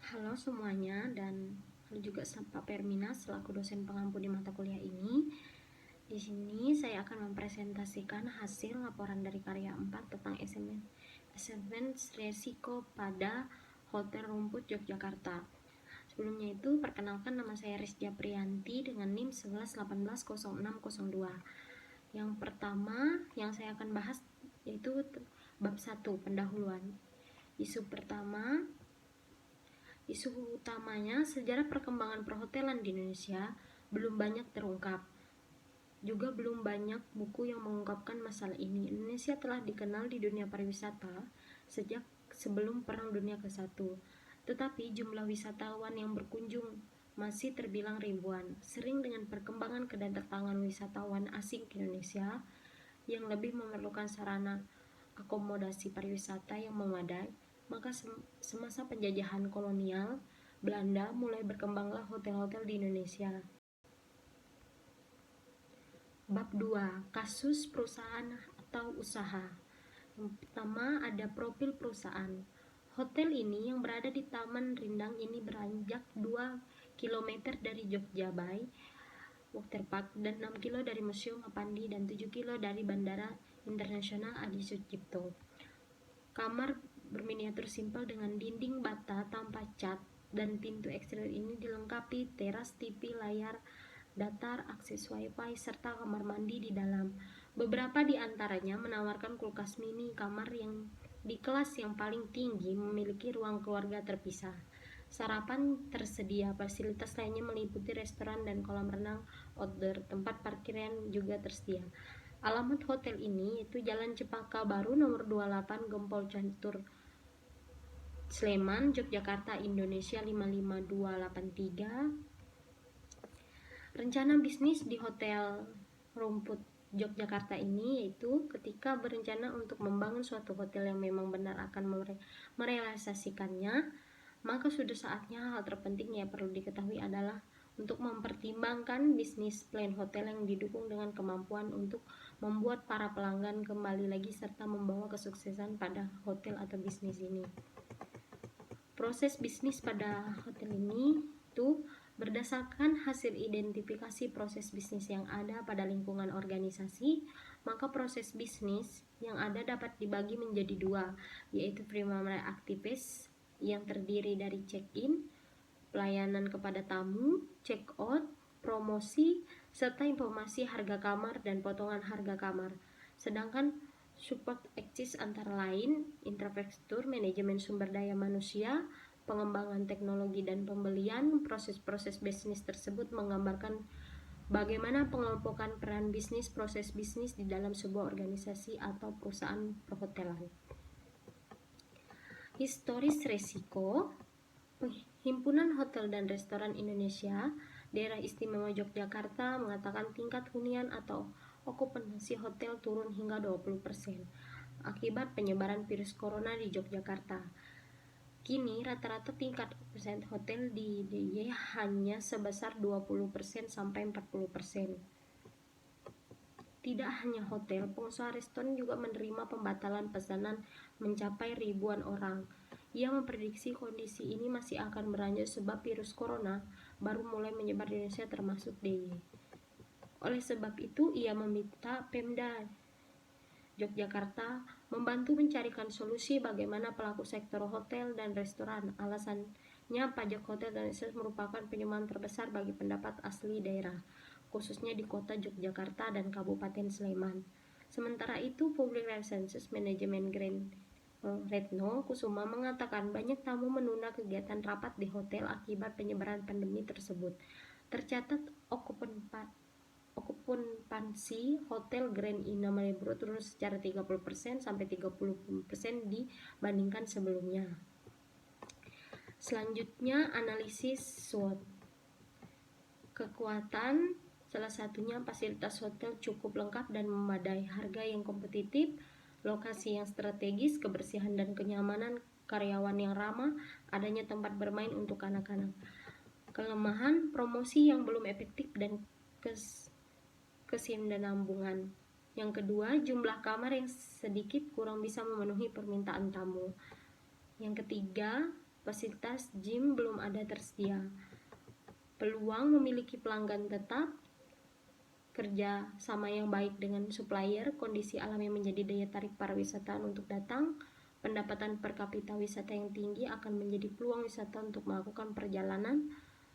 Halo semuanya, dan halo juga Pak Permina selaku dosen pengampu di mata kuliah ini. Di sini saya akan mempresentasikan hasil laporan dari karya 4 tentang assessment resiko pada Hotel Rumput Yogyakarta. Sebelumnya itu, perkenalkan, nama saya Rizkia Priyanti dengan NIM 11180602. Yang pertama yang saya akan bahas yaitu bab 1, pendahuluan. Isu utamanya, sejarah perkembangan perhotelan di Indonesia belum banyak terungkap. Juga belum banyak buku yang mengungkapkan masalah ini. Indonesia telah dikenal di dunia pariwisata sejak sebelum Perang Dunia ke-1. Tetapi jumlah wisatawan yang berkunjung masih terbilang ribuan. Sering dengan perkembangan kedatangan wisatawan asing ke Indonesia yang lebih memerlukan sarana akomodasi pariwisata yang memadai, maka semasa penjajahan kolonial Belanda mulai berkembanglah hotel-hotel di Indonesia. Bab 2, kasus perusahaan atau usaha. Yang pertama ada profil perusahaan. Hotel ini yang berada di Taman Rindang ini beranjak 2 km dari Jogja Bay Water Park dan 6 km dari Museum Apandi dan 7 km dari Bandara Internasional Adi Sucipto. Kamar berminiatur simpel dengan dinding bata tanpa cat dan pintu eksterior ini dilengkapi teras TV, layar datar, akses wifi, serta kamar mandi di dalam. Beberapa di antaranya menawarkan kulkas mini. Kamar yang di kelas yang paling tinggi memiliki ruang keluarga terpisah. Sarapan tersedia, fasilitas lainnya meliputi restoran dan kolam renang outdoor. Tempat parkiran juga tersedia. Alamat hotel ini itu Jalan Cempaka Baru nomor 28 Gempol Catur Sleman, Yogyakarta, Indonesia 55283. Rencana bisnis di Hotel Rumput Yogyakarta ini yaitu ketika berencana untuk membangun suatu hotel yang memang benar akan merealisasikannya, maka sudah saatnya hal terpenting yang perlu diketahui adalah untuk mempertimbangkan bisnis plan hotel yang didukung dengan kemampuan untuk membuat para pelanggan kembali lagi serta membawa kesuksesan pada hotel atau bisnis ini. Proses bisnis pada hotel ini itu berdasarkan hasil identifikasi proses bisnis yang ada pada lingkungan organisasi, maka proses bisnis yang ada dapat dibagi menjadi 2, yaitu primary activities yang terdiri dari check-in, pelayanan kepada tamu, check-out, promosi, serta informasi harga kamar dan potongan harga kamar. Sedangkan support activities antara lain infrastruktur, manajemen sumber daya manusia, pengembangan teknologi dan pembelian. Proses-proses bisnis tersebut menggambarkan bagaimana pengelompokan peran bisnis, proses bisnis di dalam sebuah organisasi atau perusahaan perhotelan. Historis resiko. Himpunan Hotel dan Restoran Indonesia Daerah Istimewa Yogyakarta mengatakan tingkat hunian atau okupansi hotel turun hingga 20% akibat penyebaran virus corona di Yogyakarta. Kini rata-rata tingkat okupansi hotel di DIY hanya sebesar 20% sampai 40%. Tidak hanya hotel, pengusaha restoran juga menerima pembatalan pesanan mencapai ribuan orang. Ia memprediksi kondisi ini masih akan berlanjut sebab virus corona baru mulai menyebar di Indonesia termasuk DIY. Oleh sebab itu, ia meminta Pemda Yogyakarta membantu mencarikan solusi bagaimana pelaku sektor hotel dan restoran. Alasannya pajak hotel dan restoran merupakan penyumbang terbesar bagi pendapat asli daerah, khususnya di kota Yogyakarta dan Kabupaten Sleman. Sementara itu, Public Relations Manajemen Grand Retno Kusuma mengatakan banyak tamu menunda kegiatan rapat di hotel akibat penyebaran pandemi tersebut. Tercatat okupansi hotel Grand Indah Malioboro turun secara 30% sampai 30% dibandingkan sebelumnya. Selanjutnya analisis SWOT. Kekuatan salah satunya fasilitas hotel cukup lengkap dan memadai, harga yang kompetitif, lokasi yang strategis, kebersihan dan kenyamanan karyawan yang ramah, adanya tempat bermain untuk anak-anak. Kelemahan, promosi yang belum efektif dan kesinambungan. Yang kedua, jumlah kamar yang sedikit kurang bisa memenuhi permintaan tamu. Yang ketiga, fasilitas gym belum ada tersedia. Peluang memiliki pelanggan tetap, kerja sama yang baik dengan supplier, kondisi alam yang menjadi daya tarik para wisatawan untuk datang, pendapatan per kapita wisata yang tinggi akan menjadi peluang wisata untuk melakukan perjalanan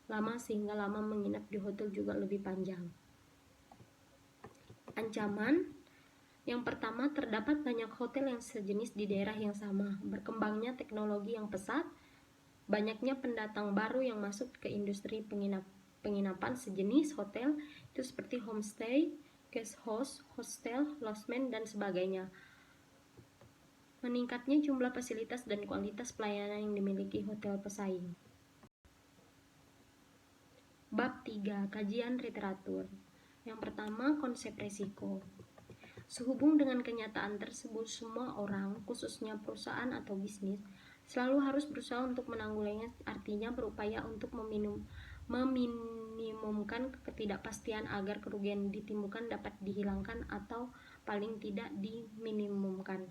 lama sehingga lama menginap di hotel juga lebih panjang. Ancaman yang pertama, terdapat banyak hotel yang sejenis di daerah yang sama, berkembangnya teknologi yang pesat, banyaknya pendatang baru yang masuk ke industri penginapan sejenis hotel itu seperti homestay, guest house, hostel, lodgement, dan sebagainya. Meningkatnya jumlah fasilitas dan kualitas pelayanan yang dimiliki hotel pesaing. Bab 3. Kajian literatur. Yang pertama, konsep risiko. Sehubung dengan kenyataan tersebut, semua orang, khususnya perusahaan atau bisnis, selalu harus berusaha untuk menanggulanginya, artinya berupaya untuk meminimumkan ketidakpastian agar kerugian yang ditimbulkan dapat dihilangkan atau paling tidak diminimumkan.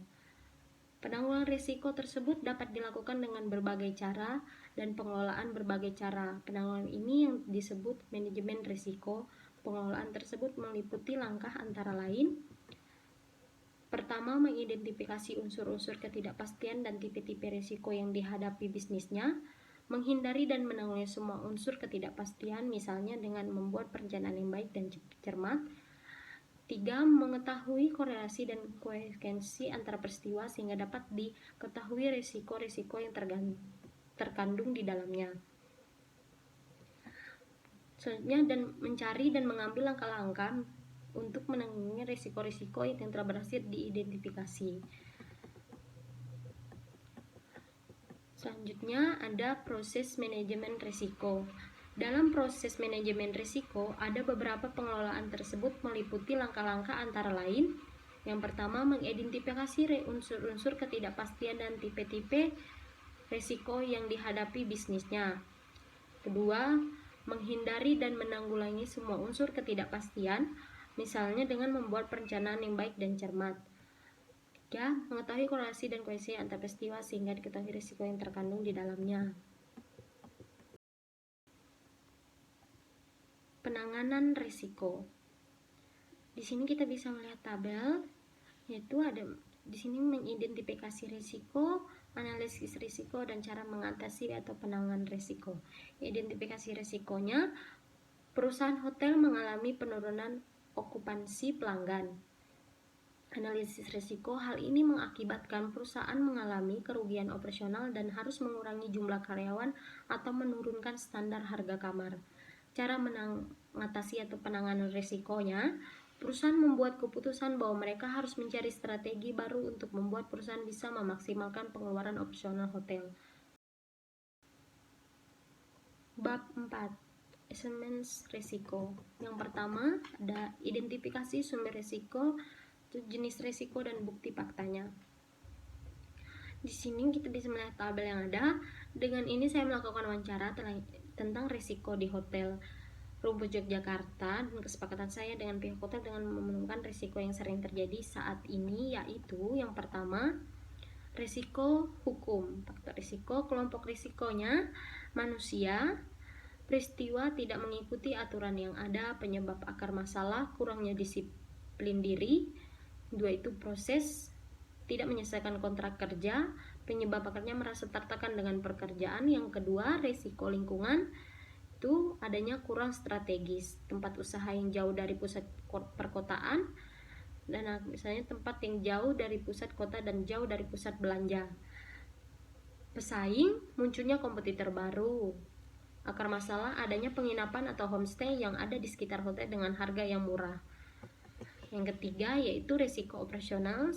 Penanggulangan risiko tersebut dapat dilakukan dengan berbagai cara dan pengelolaan berbagai cara. Penanggulangan ini yang disebut manajemen risiko. Pengelolaan tersebut meliputi langkah antara lain: pertama, mengidentifikasi unsur-unsur ketidakpastian dan tipe-tipe risiko yang dihadapi bisnisnya, menghindari dan menanggulangi semua unsur ketidakpastian, misalnya dengan membuat perencanaan yang baik dan cermat. 3. Mengetahui korelasi dan konsekuensi antara peristiwa sehingga dapat diketahui risiko-risiko yang terkandung di dalamnya. Selanjutnya, dan mencari dan mengambil langkah-langkah untuk menanggulangi risiko-risiko yang telah berhasil diidentifikasi. Selanjutnya ada proses manajemen risiko. Dalam proses manajemen risiko, ada beberapa pengelolaan tersebut meliputi langkah-langkah antara lain: yang pertama, mengidentifikasi unsur-unsur ketidakpastian dan tipe-tipe risiko yang dihadapi bisnisnya. Kedua, menghindari dan menanggulangi semua unsur ketidakpastian, misalnya dengan membuat perencanaan yang baik dan cermat. 3. Mengetahui korelasi dan konsekuensi antar peristiwa sehingga diketahui risiko yang terkandung di dalamnya. Penanganan risiko. Di sini kita bisa melihat tabel, yaitu ada di sini mengidentifikasi risiko, analisis risiko, dan cara mengatasi atau penanganan risiko. Identifikasi risikonya, perusahaan hotel mengalami penurunan okupansi pelanggan. Analisis risiko, hal ini mengakibatkan perusahaan mengalami kerugian operasional dan harus mengurangi jumlah karyawan atau menurunkan standar harga kamar. Cara mengatasi atau penanganan risikonya, perusahaan membuat keputusan bahwa mereka harus mencari strategi baru untuk membuat perusahaan bisa memaksimalkan pengeluaran operasional hotel. Bab 4. Asesmen risiko. Yang pertama, ada identifikasi sumber risiko, jenis risiko, dan bukti faktanya. Di sini kita bisa melihat tabel yang ada. Dengan ini saya melakukan wawancara tentang risiko di hotel Rumput Yogyakarta, dan kesepakatan saya dengan pihak hotel dengan menemukan risiko yang sering terjadi saat ini, yaitu yang pertama, risiko hukum. Faktor risiko, kelompok risikonya manusia, peristiwa tidak mengikuti aturan yang ada, penyebab akar masalah, kurangnya disiplin diri. 2. Itu proses, tidak menyelesaikan kontrak kerja, penyebab akarnya merasa tertekan dengan pekerjaan. Yang kedua, risiko lingkungan, itu adanya kurang strategis, tempat usaha yang jauh dari pusat perkotaan, dan misalnya tempat yang jauh dari pusat kota dan jauh dari pusat belanja. Pesaing, munculnya kompetitor baru. Akar masalah, adanya penginapan atau homestay yang ada di sekitar hotel dengan harga yang murah. Yang ketiga yaitu risiko operasional,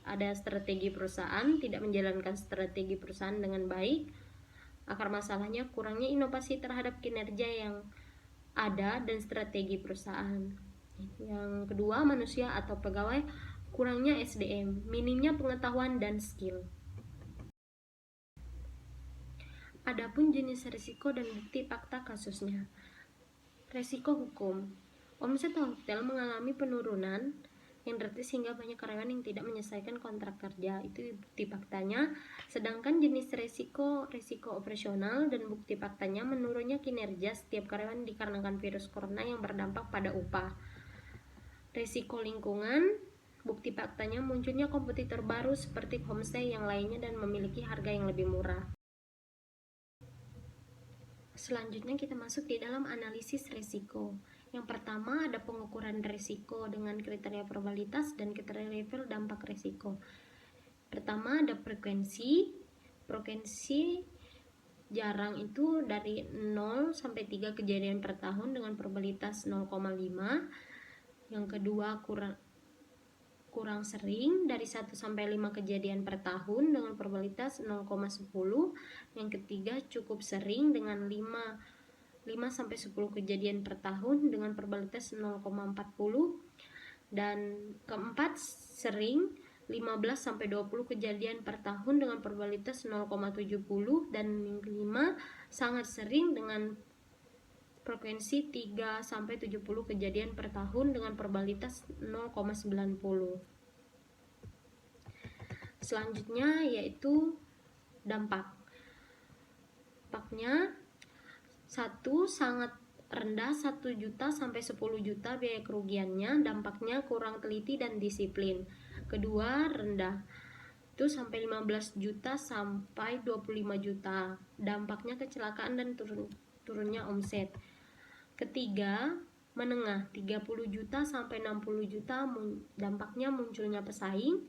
ada strategi perusahaan, tidak menjalankan strategi perusahaan dengan baik. Akar masalahnya kurangnya inovasi terhadap kinerja yang ada dan strategi perusahaan. Yang kedua, manusia atau pegawai, kurangnya SDM, minimnya pengetahuan dan skill. Adapun jenis risiko dan bukti fakta kasusnya. Risiko hukum. Omset hotel mengalami penurunan yang drastis hingga banyak karyawan yang tidak menyelesaikan kontrak kerja. Itu bukti faktanya. Sedangkan jenis resiko operasional dan bukti faktanya menurunnya kinerja setiap karyawan dikarenakan virus corona yang berdampak pada upah. Resiko lingkungan, bukti faktanya munculnya kompetitor baru seperti homestay yang lainnya dan memiliki harga yang lebih murah. Selanjutnya kita masuk di dalam analisis resiko. Yang pertama ada pengukuran resiko dengan kriteria probabilitas dan kriteria level dampak resiko. Pertama ada frekuensi. Frekuensi jarang itu dari 0 sampai 3 kejadian per tahun dengan probabilitas 0,5. Yang kedua kurang sering dari 1 sampai 5 kejadian per tahun dengan probabilitas 0,10. Yang ketiga cukup sering dengan 5 sampai 10 kejadian per tahun dengan probabilitas 0,40. Dan keempat sering 15 sampai 20 kejadian per tahun dengan probabilitas 0,70. Dan yang kelima sangat sering dengan frekuensi 3 sampai 70 kejadian per tahun dengan probabilitas 0,90. Selanjutnya yaitu dampaknya. 1. Sangat rendah 1 juta sampai 10 juta biaya kerugiannya, dampaknya kurang teliti dan disiplin. Kedua, rendah itu sampai 15 juta sampai 25 juta, dampaknya kecelakaan dan turunnya omset. Ketiga, menengah 30 juta sampai 60 juta, dampaknya munculnya pesaing.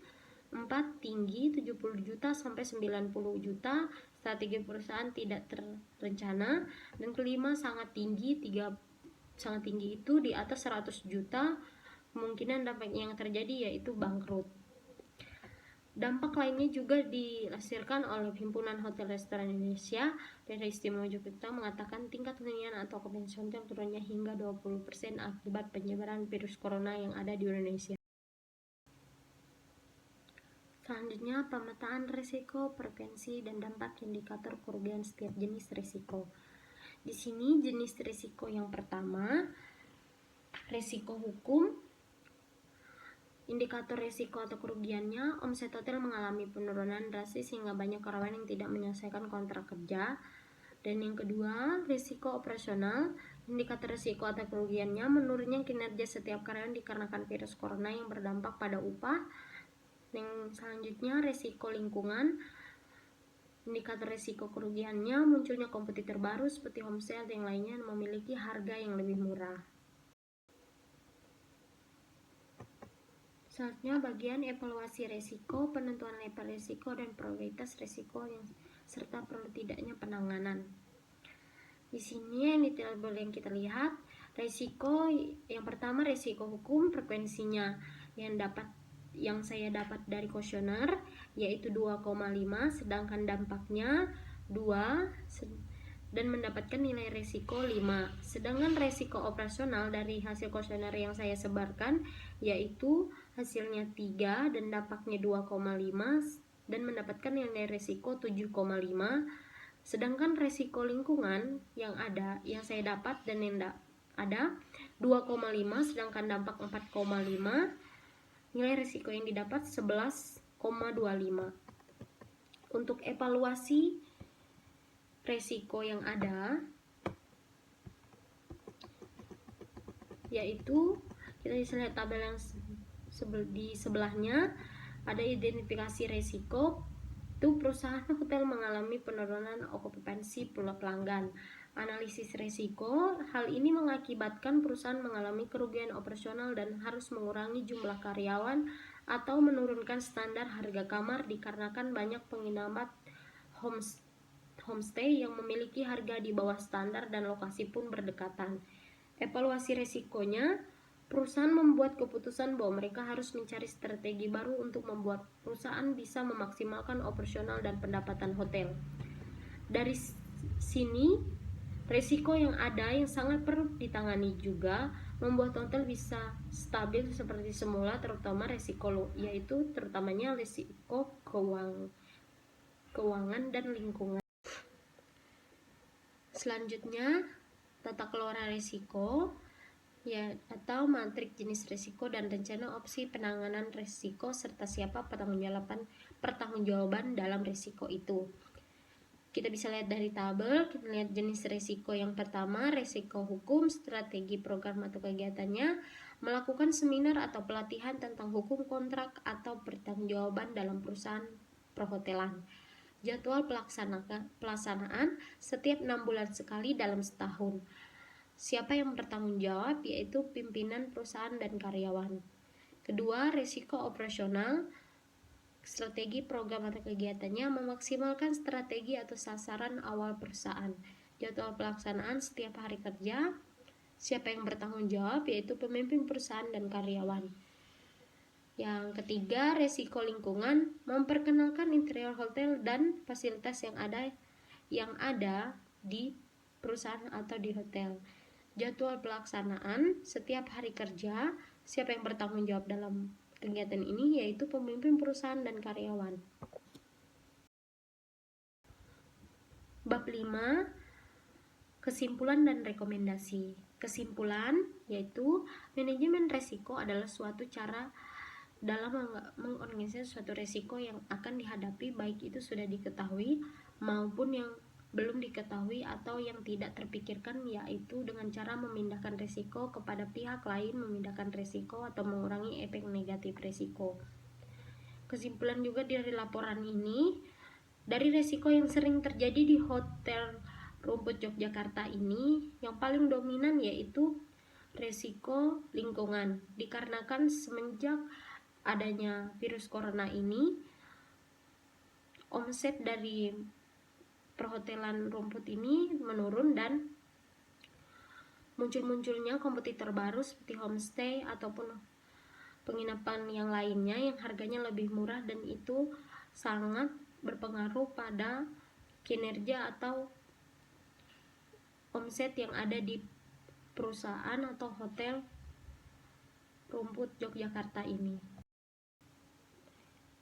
4. Tinggi 70 juta sampai 90 juta, strategi perusahaan tidak terencana. Dan kelima, sangat tinggi itu di atas 100 juta, kemungkinan dampak yang terjadi yaitu bangkrut. Dampak lainnya juga dilansirkan oleh Himpunan Hotel Restoran Indonesia. Daerah Istimewa Yogyakarta mengatakan tingkat hunian atau okupansi hotel turunnya hingga 20% akibat penyebaran virus corona yang ada di Indonesia. Selanjutnya, pemetaan risiko, frekuensi, dan dampak indikator kerugian setiap jenis risiko. Di sini jenis risiko yang pertama, risiko hukum. Indikator risiko atau kerugiannya, omset hotel mengalami penurunan drastis hingga banyak karyawan yang tidak menyelesaikan kontrak kerja. Dan yang kedua, risiko operasional. Indikator risiko atau kerugiannya, menurunnya kinerja setiap karyawan dikarenakan virus corona yang berdampak pada upah. Yang selanjutnya resiko lingkungan. Indikator resiko kerugiannya munculnya kompetitor baru seperti homestay atau yang lainnya yang memiliki harga yang lebih murah. Selanjutnya bagian evaluasi resiko, penentuan level resiko dan prioritas resiko serta perlu tidaknya penanganan. Di sini yang kita lihat resiko yang pertama resiko hukum, frekuensinya yang saya dapat dari kuesioner yaitu 2,5, sedangkan dampaknya 2 dan mendapatkan nilai resiko 5. Sedangkan resiko operasional dari hasil kuesioner yang saya sebarkan yaitu hasilnya 3 dan dampaknya 2,5 dan mendapatkan nilai resiko 7,5. Sedangkan resiko lingkungan yang saya dapat dan yang ada 2,5 sedangkan dampak 4,5. Nilai risiko yang didapat 11,25. Untuk evaluasi risiko yang ada yaitu kita bisa lihat tabel yang di sebelahnya ada identifikasi risiko. Itu perusahaan hotel mengalami penurunan okupansi pelanggan. Analisis risiko, hal ini mengakibatkan perusahaan mengalami kerugian operasional dan harus mengurangi jumlah karyawan atau menurunkan standar harga kamar dikarenakan banyak penginapan homestay yang memiliki harga di bawah standar dan lokasi pun berdekatan. Evaluasi risikonya, perusahaan membuat keputusan bahwa mereka harus mencari strategi baru untuk membuat perusahaan bisa memaksimalkan operasional dan pendapatan hotel. Dari sini risiko yang ada yang sangat perlu ditangani juga membuat hotel bisa stabil seperti semula, terutama risiko yaitu terutamanya risiko keuangan dan lingkungan. Selanjutnya, tata kelola risiko. ya, atau matrik jenis risiko dan rencana opsi penanganan risiko serta siapa pertanggungjawaban dalam risiko itu. Kita bisa lihat dari tabel, kita lihat jenis risiko yang pertama, risiko hukum, strategi program atau kegiatannya, melakukan seminar atau pelatihan tentang hukum kontrak atau pertanggungjawaban dalam perusahaan perhotelan. Jadwal pelaksanaan setiap 6 bulan sekali dalam setahun. Siapa yang bertanggung jawab, yaitu pimpinan perusahaan dan karyawan. Kedua, risiko operasional, strategi program atau kegiatannya, memaksimalkan strategi atau sasaran awal perusahaan. Jadwal pelaksanaan setiap hari kerja. Siapa yang bertanggung jawab, yaitu pemimpin perusahaan dan karyawan. Yang ketiga, resiko lingkungan, memperkenalkan interior hotel dan fasilitas yang ada di perusahaan atau di hotel. Jadwal pelaksanaan setiap hari kerja, siapa yang bertanggung jawab dalam kegiatan ini, yaitu pemimpin perusahaan dan karyawan. Bab 5, kesimpulan dan rekomendasi. Kesimpulan yaitu manajemen resiko adalah suatu cara dalam mengorganisasi suatu resiko yang akan dihadapi, baik itu sudah diketahui maupun yang belum diketahui atau yang tidak terpikirkan, yaitu dengan cara memindahkan resiko kepada pihak lain, memindahkan resiko atau mengurangi efek negatif resiko. Kesimpulan juga dari laporan ini, dari resiko yang sering terjadi di Hotel Rumput Yogyakarta ini, yang paling dominan yaitu resiko lingkungan, dikarenakan semenjak adanya virus corona ini, omset dari perhotelan Rumput ini menurun dan muncul-munculnya kompetitor baru seperti homestay ataupun penginapan yang lainnya yang harganya lebih murah, dan itu sangat berpengaruh pada kinerja atau omset yang ada di perusahaan atau Hotel Rumput Yogyakarta ini.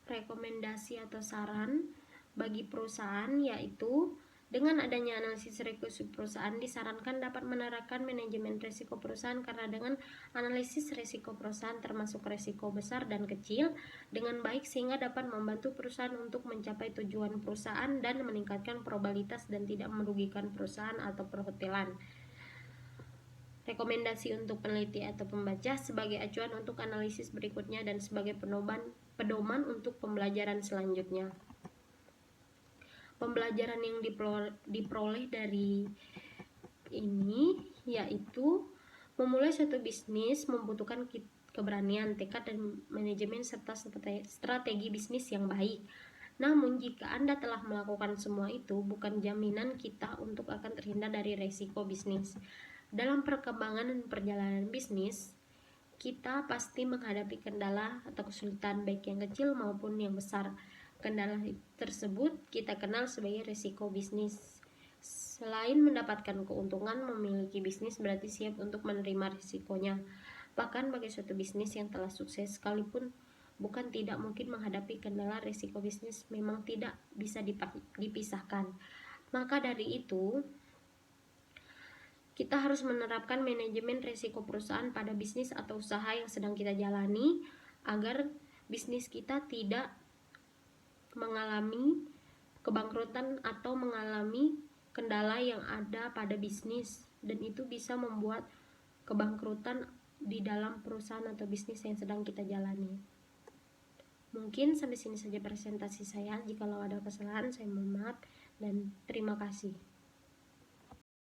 Rekomendasi atau saran bagi perusahaan yaitu, dengan adanya analisis risiko perusahaan disarankan dapat menerapkan manajemen risiko perusahaan, karena dengan analisis risiko perusahaan termasuk risiko besar dan kecil dengan baik sehingga dapat membantu perusahaan untuk mencapai tujuan perusahaan dan meningkatkan probabilitas dan tidak merugikan perusahaan atau perhotelan. Rekomendasi untuk peneliti atau pembaca sebagai acuan untuk analisis berikutnya dan sebagai pedoman untuk pembelajaran selanjutnya. Pembelajaran yang diperoleh dari ini yaitu, memulai suatu bisnis membutuhkan keberanian, tekad, dan manajemen serta strategi bisnis yang baik. Namun jika Anda telah melakukan semua itu, bukan jaminan kita untuk akan terhindar dari resiko bisnis. Dalam perkembangan dan perjalanan bisnis, kita pasti menghadapi kendala atau kesulitan baik yang kecil maupun yang besar. Kendala tersebut kita kenal sebagai risiko bisnis. Selain mendapatkan keuntungan, memiliki bisnis berarti siap untuk menerima risikonya. Bahkan bagi suatu bisnis yang telah sukses sekalipun, bukan tidak mungkin menghadapi kendala. Risiko bisnis memang tidak bisa dipisahkan. Maka dari itu, kita harus menerapkan manajemen risiko perusahaan pada bisnis atau usaha yang sedang kita jalani, agar bisnis kita tidak mengalami kebangkrutan atau mengalami kendala yang ada pada bisnis, dan itu bisa membuat kebangkrutan di dalam perusahaan atau bisnis yang sedang kita jalani. Mungkin sampai sini saja presentasi saya. Jikalau ada kesalahan, saya mohon maaf dan terima kasih.